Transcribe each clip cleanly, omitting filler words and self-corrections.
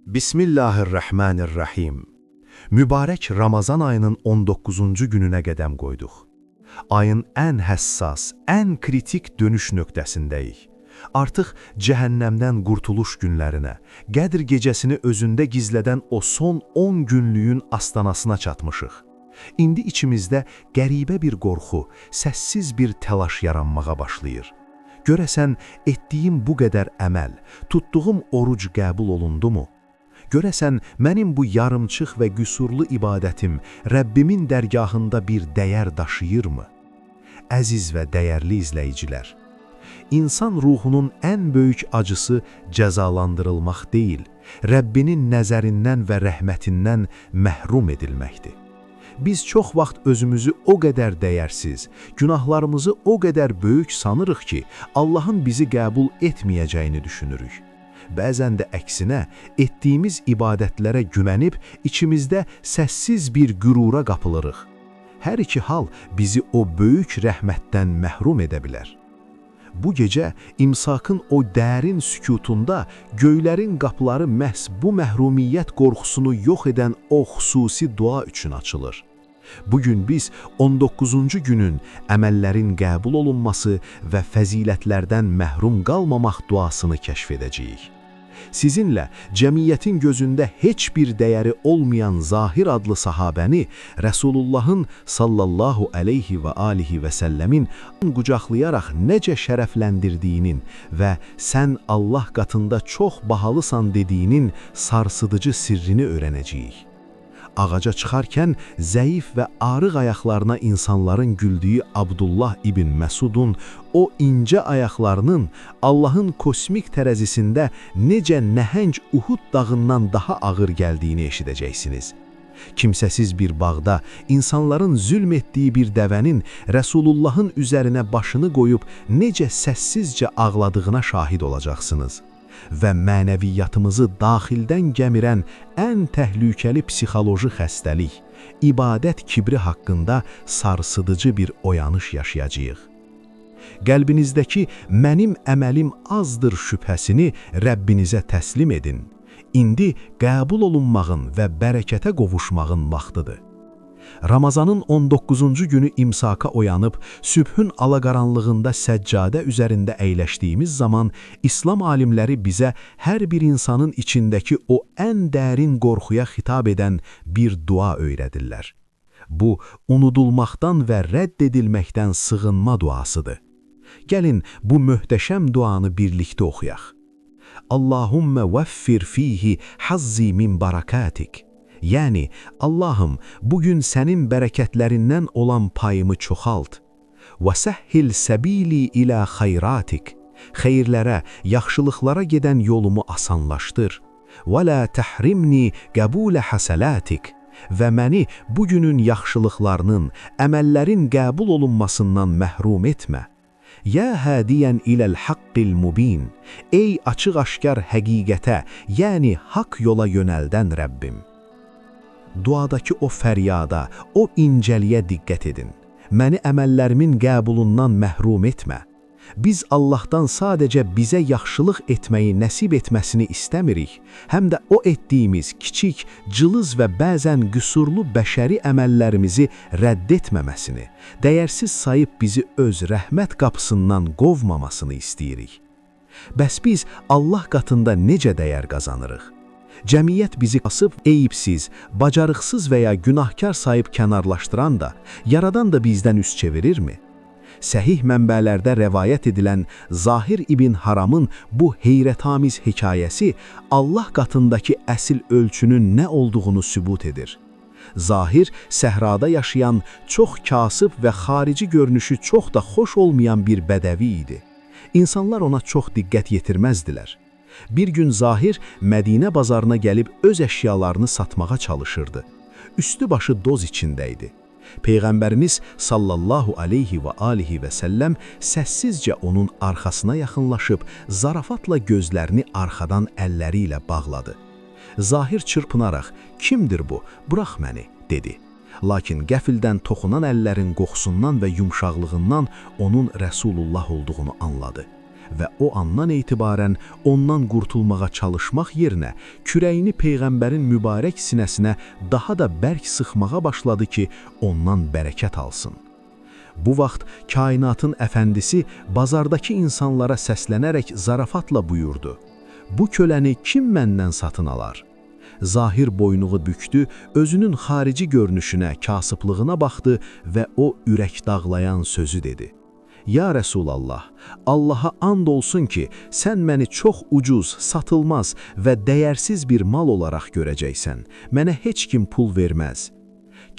Bismillahirrahmanirrahim. Mübarək Ramazan ayının 19-cu gününə qədəm qoyduq. Ayın ən həssas, ən kritik dönüş nöqtəsindəyik. Artıq cəhənnəmdən qurtuluş günlərinə, Qədr gecəsini özündə gizlədən o son 10 günlüyün astanasına çatmışıq. İndi içimizdə qəribə bir qorxu, səssiz bir təlaş yaranmağa başlayır. Görəsən, etdiyim bu qədər əməl, tutduğum oruc qəbul olundumu? Görəsən, mənim bu yarımçıq və qüsurlu ibadətim Rəbbimin dərgahında bir dəyər daşıyırmı? Əziz və dəyərli izləyicilər, insan ruhunun ən böyük acısı cəzalandırılmaq deyil, Rəbbinin nəzərindən və rəhmətindən məhrum edilməkdir. Biz çox vaxt özümüzü o qədər dəyərsiz, günahlarımızı o qədər böyük sanırıq ki, Allahın bizi qəbul etməyəcəyini düşünürük. Bəzən də əksinə, etdiyimiz ibadətlərə güvənib, içimizdə səssiz bir qürura qapılırıq. Hər iki hal bizi o böyük rəhmətdən məhrum edə bilər. Bu gecə imsakın o dərin sükutunda göylərin qapıları məhz bu məhrumiyyət qorxusunu yox edən o xüsusi dua üçün açılır. Bugün biz 19-cu günün əməllərin qəbul olunması və fəzilətlərdən məhrum qalmamaq duasını kəşf edəcəyik. Sizinlə cəmiyyətin gözündə heç bir dəyəri olmayan Zahir adlı sahabəni Rəsulullahın sallallahu aleyhi və alihi və səlləmin qucaqlayaraq necə şərəfləndirdiyinin və sən Allah qatında çox bahalısan dediyinin sarsıdıcı sirrini öyrənəcəyik. Ağaca çıxarkən zəif və arıq ayaqlarına insanların güldüyü Abdullah ibn Məsudun o incə ayaqlarının Allahın kosmik tərəzisində necə nəhəng Uhud dağından daha ağır gəldiyini eşidəcəksiniz. Kimsəsiz bir bağda insanların zülm etdiyi bir dəvənin Rəsulullahın üzərinə başını qoyub necə səssizcə ağladığına şahid olacaqsınız. Və mənəviyyatımızı daxildən gəmirən ən təhlükəli psixoloji xəstəlik, ibadət kibri haqqında sarsıdıcı bir oyanış yaşayacağıq. Qəlbinizdəki mənim əməlim azdır şübhəsini Rəbbinizə təslim edin. İndi qəbul olunmağın və bərəkətə qovuşmağın vaxtıdır. Ramazanın 19-cu günü imsaka oyanıb, sübhün alaqaranlığında səccadə üzərində əyləşdiyimiz zaman İslam alimləri bizə hər bir insanın içindəki o ən dərin qorxuya xitab edən bir dua öyrədirlər. Bu, unudulmaqdan və rədd edilməkdən sığınma duasıdır. Gəlin, bu möhtəşəm duanı birlikdə oxuyaq. Allahümmə vəffir fihi hazzi min barakatik. Yəni, Allahım, bugün sənin bərəkətlərindən olan payımı çoxalt. Və səhhil səbili ilə xayratik. Xeyirlərə, yaxşılıqlara gedən yolumu asanlaşdır. Və lə təhrimni qəbulə həsəlatik. Və məni bugünün yaxşılıqlarının, əməllərin qəbul olunmasından məhrum etmə. Ya hədiyən iləl haqqil mubin. Ey açıq-aşkar həqiqətə, yəni haqq yola yönəldən Rəbbim. Duadakı o fəryada, o incəliyə diqqət edin. Məni əməllərimin qəbulundan məhrum etmə. Biz Allahdan sadəcə bizə yaxşılıq etməyi nəsib etməsini istəmirik, həm də o etdiyimiz kiçik, cılız və bəzən qüsurlu bəşəri əməllərimizi rədd etməməsini, dəyərsiz sayıb bizi öz rəhmət qapısından qovmamasını istəyirik. Bəs biz Allah qatında necə dəyər qazanırıq? Cəmiyyət bizi asıb eyibsiz, bacarıqsız və ya günahkar sayıb kənarlaşdıran da, yaradan da bizdən üz çevirirmi? Səhih mənbələrdə rəvayət edilən Zahir ibn Haramın bu heyrətamiz hekayəsi Allah qatındakı əsl ölçünün nə olduğunu sübut edir. Zahir, səhrada yaşayan, çox kasıb və xarici görünüşü çox da xoş olmayan bir bədəvi idi. İnsanlar ona çox diqqət yetirməzdilər. Bir gün Zahir Mədinə bazarına gəlib öz əşyalarını satmağa çalışırdı. Üstü başı doz içində idi. Peyğəmbərimiz sallallahu aleyhi və alihi və səlləm səssizcə onun arxasına yaxınlaşıb, zarafatla gözlərini arxadan əlləri ilə bağladı. Zahir çırpınaraq, kimdir bu, burax məni, dedi. Lakin qəfildən toxunan əllərin qoxusundan və yumşaqlığından onun Rəsulullah olduğunu anladı. və o andan etibarən ondan qurtulmağa çalışmaq yerinə kürəyini Peyğəmbərin mübarək sinəsinə daha da bərk sıxmağa başladı ki, ondan bərəkət alsın. Bu vaxt kainatın əfəndisi bazardakı insanlara səslənərək zarafatla buyurdu: "Bu köləni kim məndən satın alar?" Zahir boynuğu bükdü, özünün xarici görünüşünə, kasıblığına baxdı və o ürək dağlayan sözü dedi: "Ya Rəsulallah, Allaha and olsun ki, sən məni çox ucuz, satılmaz və dəyərsiz bir mal olaraq görəcəksən. Mənə heç kim pul verməz."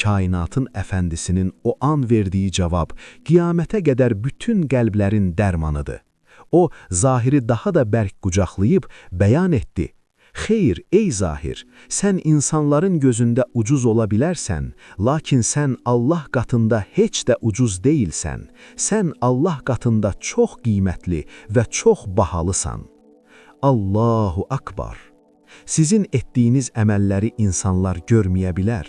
Kainatın əfəndisinin o an verdiyi cavab qiyamətə qədər bütün qəlblərin dərmanıdır. O, Zahiri daha da bərk qucaqlayıb bəyan etdi: "Xeyr, ey Zahir, sən insanların gözündə ucuz ola bilərsən, lakin sən Allah qatında heç də ucuz deyilsən. Sən Allah qatında çox qiymətli və çox bahalısan." Allahu Akbar! Sizin etdiyiniz əməlləri insanlar görməyə bilər.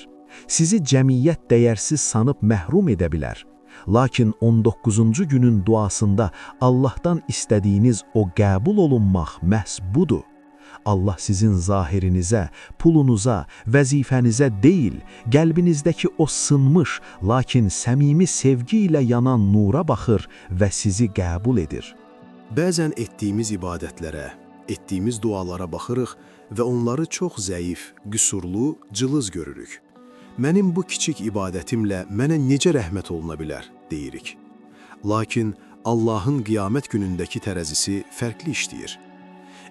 Sizi cəmiyyət dəyərsiz sanıb məhrum edə bilər. Lakin 19-cu günün duasında Allahdan istədiyiniz o qəbul olunmaq məhz budur. Allah sizin zahirinizə, pulunuza, vəzifənizə deyil, qəlbinizdəki o sınmış, lakin səmimi sevgi ilə yanan nura baxır və sizi qəbul edir. Bəzən etdiyimiz ibadətlərə, etdiyimiz dualara baxırıq və onları çox zəif, qüsurlu, cılız görürük. Mənim bu kiçik ibadətimlə mənə necə rəhmət oluna bilər, deyirik. Lakin Allahın qiyamət günündəki tərəzisi fərqli işləyir.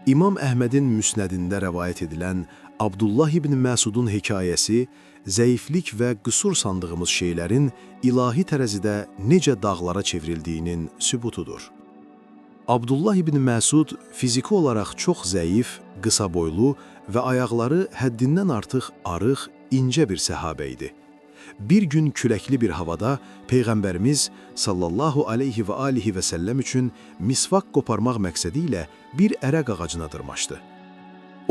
İmam Əhmədin müsnədində rəvayət edilən Abdullah ibn Məsudun hekayəsi, zəiflik və qüsur sandığımız şeylərin ilahi tərəzidə necə dağlara çevrildiyinin sübutudur. Abdullah ibn Məsud fiziki olaraq çox zəif, qısa boylu və ayaqları həddindən artıq arıq, incə bir səhabə idi. Bir gün küləkli bir havada Peyğəmbərimiz sallallahu aleyhi və alihi və səlləm üçün misvak qoparmaq məqsədi ilə bir ərəq ağacına dırmaşdı.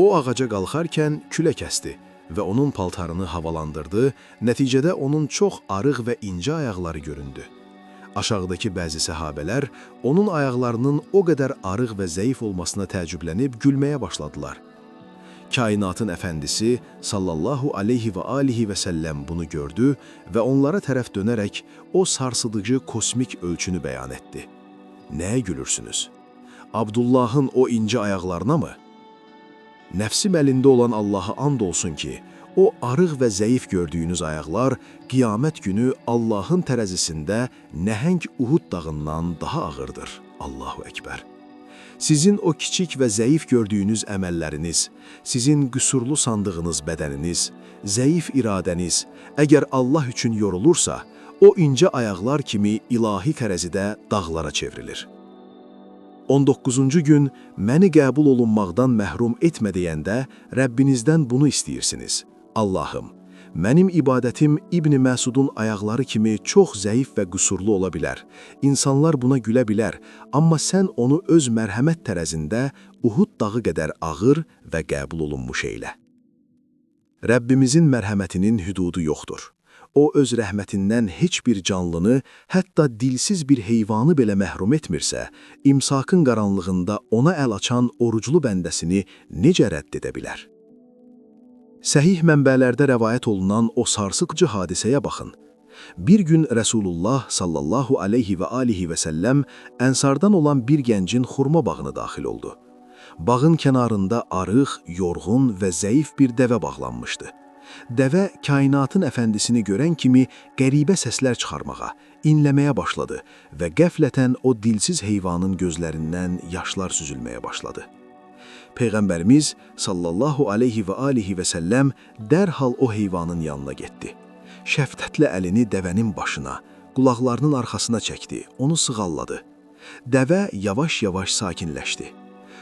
O ağaca qalxarkən külək əsdi və onun paltarını havalandırdı, nəticədə onun çox arıq və incə ayaqları göründü. Aşağıdakı bəzi səhabələr onun ayaqlarının o qədər arıq və zəif olmasına təəccüblənib gülməyə başladılar. Kainatın əfəndisi sallallahu aleyhi və alihi və səlləm bunu gördü və onlara tərəf dönərək o sarsıdıcı kosmik ölçünü bəyan etdi. Nəyə gülürsünüz? Abdullahın o incə ayaqlarına mı? Nəfsim əlində olan Allaha and olsun ki, o arıq və zəif gördüyünüz ayaqlar qiyamət günü Allahın tərəzisində nəhəng Uhud dağından daha ağırdır. Allahu Ekber. Sizin o kiçik və zəif gördüyünüz əməlləriniz, sizin qüsurlu sandığınız bədəniniz, zəif iradəniz, əgər Allah üçün yorulursa, o incə ayaqlar kimi ilahi tərəzidə dağlara çevrilir. 19-cu gün məni qəbul olunmaqdan məhrum etmə deyəndə Rəbbinizdən bunu istəyirsiniz. Allahım, mənim ibadətim İbn Məsudun ayaqları kimi çox zəif və qüsurlu ola bilər. İnsanlar buna gülə bilər, amma sən onu öz mərhəmət tərəzində Uhud dağı qədər ağır və qəbul olunmuş eylə. Rəbbimizin mərhəmətinin hüdudu yoxdur. O öz rəhmətindən heç bir canlını, hətta dilsiz bir heyvanı belə məhrum etmirsə, imsakın qaranlığında ona əl açan oruclu bəndəsini necə rədd edə bilər? Səhih mənbələrdə rəvayət olunan o sarsıqcı hadisəyə baxın. Bir gün Rəsulullah sallallahu aleyhi və alihi və səlləm ənsardan olan bir gəncin xurma bağına daxil oldu. Bağın kənarında arıq, yorğun və zəif bir dəvə bağlanmışdı. Dəvə kainatın əfəndisini görən kimi qəribə səslər çıxarmağa, inləməyə başladı və qəflətən o dilsiz heyvanın gözlərindən yaşlar süzülməyə başladı. Peyğəmbərimiz sallallahu aleyhi və alihi və səlləm dərhal o heyvanın yanına getdi. Şəfqətlə əlini dəvənin başına, qulaqlarının arxasına çəkdi, onu sığalladı. Dəvə yavaş-yavaş sakinləşdi.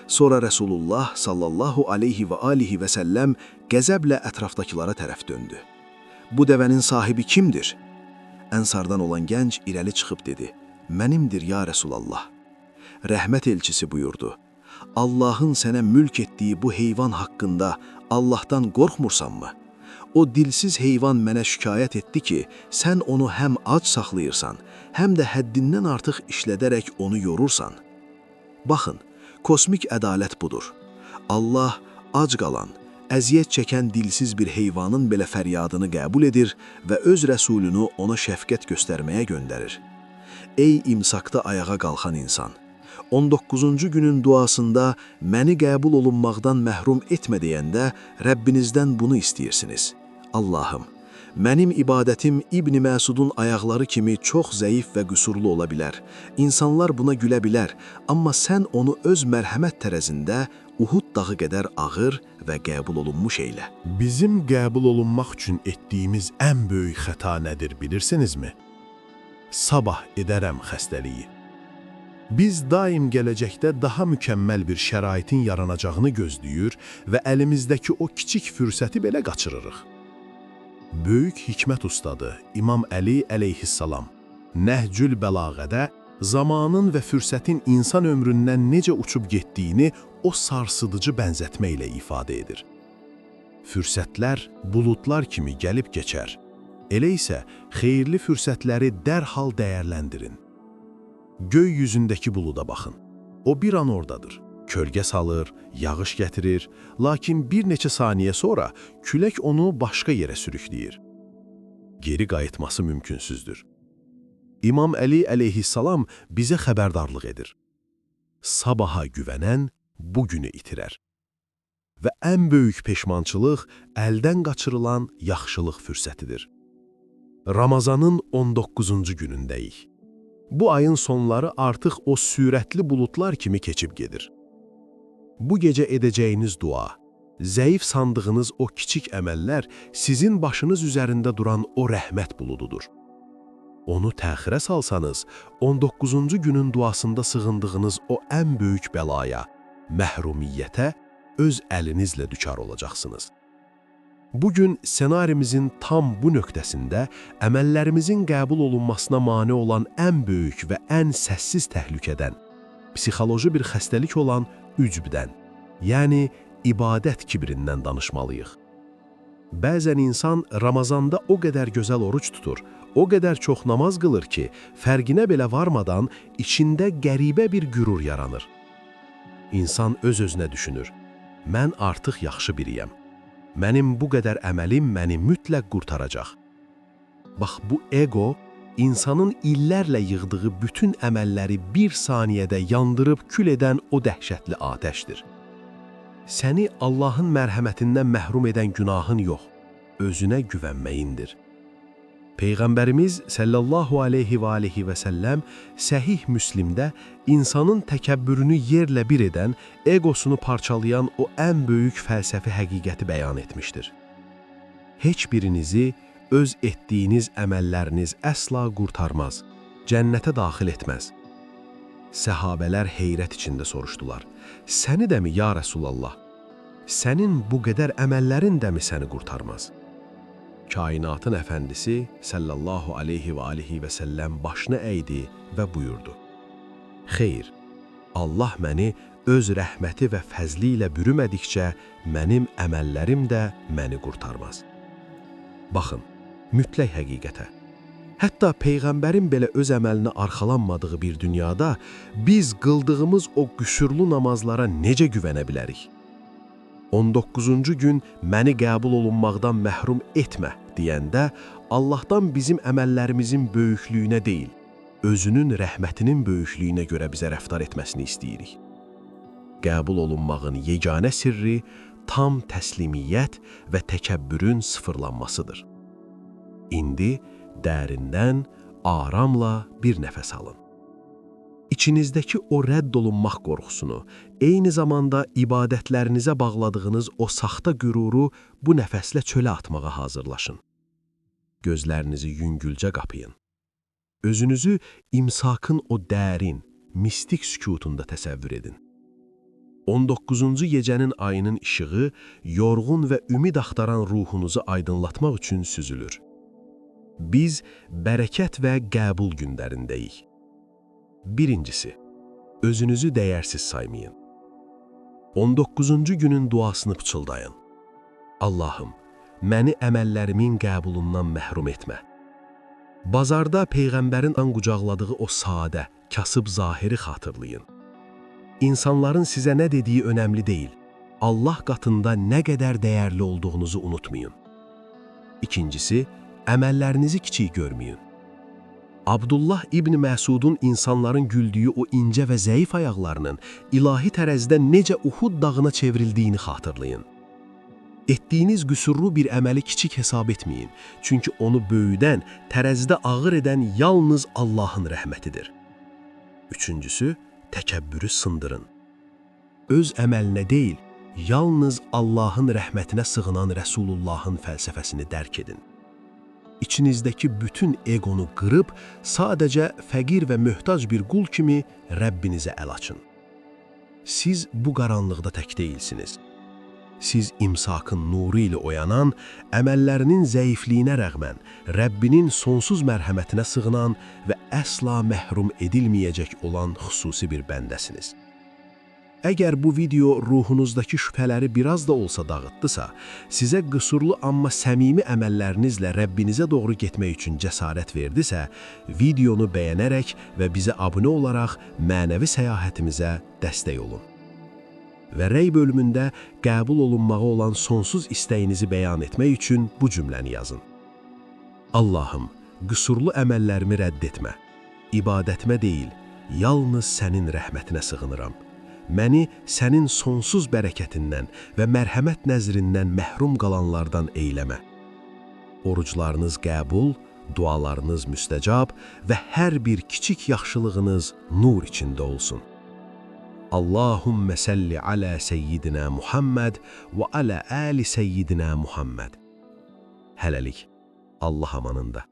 Sonra Rəsulullah sallallahu aleyhi və alihi və səlləm qəzəblə ətrafdakılara tərəf döndü. Bu dəvənin sahibi kimdir? Ənsardan olan gənc irəli çıxıb dedi, mənimdir ya Rəsulallah. Rəhmət elçisi buyurdu, Allahın sənə mülk etdiyi bu heyvan haqqında Allahdan qorxmursanmı? O dilsiz heyvan mənə şikayət etdi ki, sən onu həm ac saxlayırsan, həm də həddindən artıq işlədərək onu yorursan. Baxın, kosmik ədalət budur. Allah ac qalan, əziyyət çəkən dilsiz bir heyvanın belə fəryadını qəbul edir və öz rəsulunu ona şəfqət göstərməyə göndərir. Ey imsakda ayağa qalxan insan! 19-cu günün duasında məni qəbul olunmaqdan məhrum etmə deyəndə Rəbbinizdən bunu istəyirsiniz. Allahım, mənim ibadətim İbn Məsudun ayaqları kimi çox zəif və qüsurlu ola bilər. İnsanlar buna gülə bilər, amma sən onu öz mərhəmət tərəzində Uhud dağı qədər ağır və qəbul olunmuş eylə. Bizim qəbul olunmaq üçün etdiyimiz ən böyük xəta nədir bilirsinizmi? Sabah edərəm xəstəliyi. Biz daim gələcəkdə daha mükəmməl bir şəraitin yaranacağını gözləyir və əlimizdəki o kiçik fürsəti belə qaçırırıq. Böyük hikmət ustadı İmam Əli əleyhissalam Nəhcül Bəlağədə zamanın və fürsətin insan ömründən necə uçub getdiyini o sarsıdıcı bənzətmə ilə ifadə edir. Fürsətlər buludlar kimi gəlib keçər. Elə isə xeyirli fürsətləri dərhal dəyərləndirin. Göy yüzündəki buluda baxın. O bir an oradadır. Kölgə salır, yağış gətirir, lakin bir neçə saniyə sonra külək onu başqa yerə sürükləyir. Geri qayıtması mümkünsüzdür. İmam Əli əleyhissalam bizə xəbərdarlıq edir. Sabaha güvənən bugünü itirər. Və ən böyük peşmançılıq əldən qaçırılan yaxşılıq fürsətidir. Ramazanın 19-cu günündəyik. Bu ayın sonları artıq o sürətli buludlar kimi keçib gedir. Bu gecə edəcəyiniz dua, zəif sandığınız o kiçik əməllər sizin başınız üzərində duran o rəhmət bulududur. Onu təxirə salsanız, 19-cu günün duasında sığındığınız o ən böyük bəlaya, məhrumiyyətə öz əlinizlə düçar olacaqsınız. Bugün senarimizin tam bu nöqtəsində əməllərimizin qəbul olunmasına mane olan ən böyük və ən səssiz təhlükədən, psixoloji bir xəstəlik olan ücbdən, yəni ibadət kibrindən danışmalıyıq. Bəzən insan Ramazanda o qədər gözəl oruç tutur, o qədər çox namaz qılır ki, fərqinə belə varmadan içində qəribə bir qürur yaranır. İnsan öz-özünə düşünür, mən artıq yaxşı biriyəm. Mənim bu qədər əməlim məni mütləq qurtaracaq. Bax, bu ego, insanın illərlə yığdığı bütün əməlləri bir saniyədə yandırıb kül edən o dəhşətli atəşdir. Səni Allahın mərhəmətindən məhrum edən günahın yox, özünə güvənməyindir. Peyğəmbərimiz sallallahu aleyhi və aleyhi və səlləm Səhih Müslimdə insanın təkəbbürünü yerlə bir edən, egosunu parçalayan o ən böyük fəlsəfi həqiqəti bəyan etmişdir. Heç birinizi öz etdiyiniz əməlləriniz əsla qurtarmaz, cənnətə daxil etməz. Səhabələr heyrət içində soruşdular. Səni də mi, ya Rəsulallah? Sənin bu qədər əməllərin də mi səni qurtarmaz? Kainatın əfəndisi sallallahu aleyhi və aleyhi və səlləm başını əydi və buyurdu. Xeyr, Allah məni öz rəhməti və fəzli ilə bürümədikcə mənim əməllərim də məni qurtarmaz. Baxın, mütləq həqiqətə. Hətta Peyğəmbərin belə öz əməlinə arxalanmadığı bir dünyada biz qıldığımız o qüsurlu namazlara necə güvənə bilərik? 19-cu gün məni qəbul olunmaqdan məhrum etmə deyəndə Allahdan bizim əməllərimizin böyüklüyünə deyil, özünün rəhmətinin böyüklüyünə görə bizə rəftar etməsini istəyirik. Qəbul olunmağın yeganə sirri tam təslimiyyət və təkəbbürün sıfırlanmasıdır. İndi dərindən, aramla bir nəfəs alın. İçinizdəki o rədd olunmaq qorxusunu, eyni zamanda ibadətlərinizə bağladığınız o saxta qüruru bu nəfəslə çölə atmağa hazırlaşın. Gözlərinizi yüngülcə qapayın. Özünüzü imsakın o dərin, mistik sükutunda təsəvvür edin. 19-cu gecənin ayının işığı yorğun və ümid axtaran ruhunuzu aydınlatmaq üçün süzülür. Biz bərəkət və qəbul günlərindəyik. Birincisi, özünüzü dəyərsiz saymayın. 19-cu günün duasını pıçıldayın. Allahım, məni əməllərimin qəbulundan məhrum etmə. Bazarda Peyğəmbərin qucaqladığı o sadə, kasıb zahiri xatırlayın. İnsanların sizə nə dediyi önəmli deyil. Allah qatında nə qədər dəyərli olduğunuzu unutmayın. İkincisi, əməllərinizi kiçik görməyin. Abdullah İbn Məsudun insanların güldüyü o incə və zəif ayaqlarının ilahi tərəzidə necə Uhud dağına çevrildiyini xatırlayın. Etdiyiniz qüsurlu bir əməli kiçik hesab etməyin, çünki onu böyüdən, tərəzidə ağır edən yalnız Allahın rəhmətidir. Üçüncüsü, təkəbbürü sındırın. Öz əməlinə deyil, yalnız Allahın rəhmətinə sığınan Rəsulullahın fəlsəfəsini dərk edin. İçinizdəki bütün egonu qırıb, sadəcə fəqir və möhtac bir qul kimi Rəbbinizə əl açın. Siz bu qaranlıqda tək deyilsiniz. Siz imsakın nuru ilə oyanan, əməllərinin zəifliyinə rəğmən, Rəbbinin sonsuz mərhəmətinə sığınan və əsla məhrum edilməyəcək olan xüsusi bir bəndəsiniz. Əgər bu video ruhunuzdakı şübhələri biraz da olsa dağıtdısa, sizə qüsurlu amma səmimi əməllərinizlə Rəbbinizə doğru getmək üçün cəsarət verdisə, videonu bəyənərək və bizə abunə olaraq mənəvi səyahətimizə dəstək olun. Və rəy bölümündə qəbul olunmağa olan sonsuz istəyinizi bəyan etmək üçün bu cümləni yazın. Allahım, qüsurlu əməllərimi rədd etmə. İbadətimə deyil, yalnız sənin rəhmətinə sığınıram. Məni sənin sonsuz bərəkətindən və mərhəmət nəzrindən məhrum qalanlardan eyləmə. Oruclarınız qəbul, dualarınız müstəcab və hər bir kiçik yaxşılığınız nur içində olsun. Allahümmə səlli alə seyyidinə Muhammed və alə əli seyyidinə Muhammed. Hələlik, Allah amanında.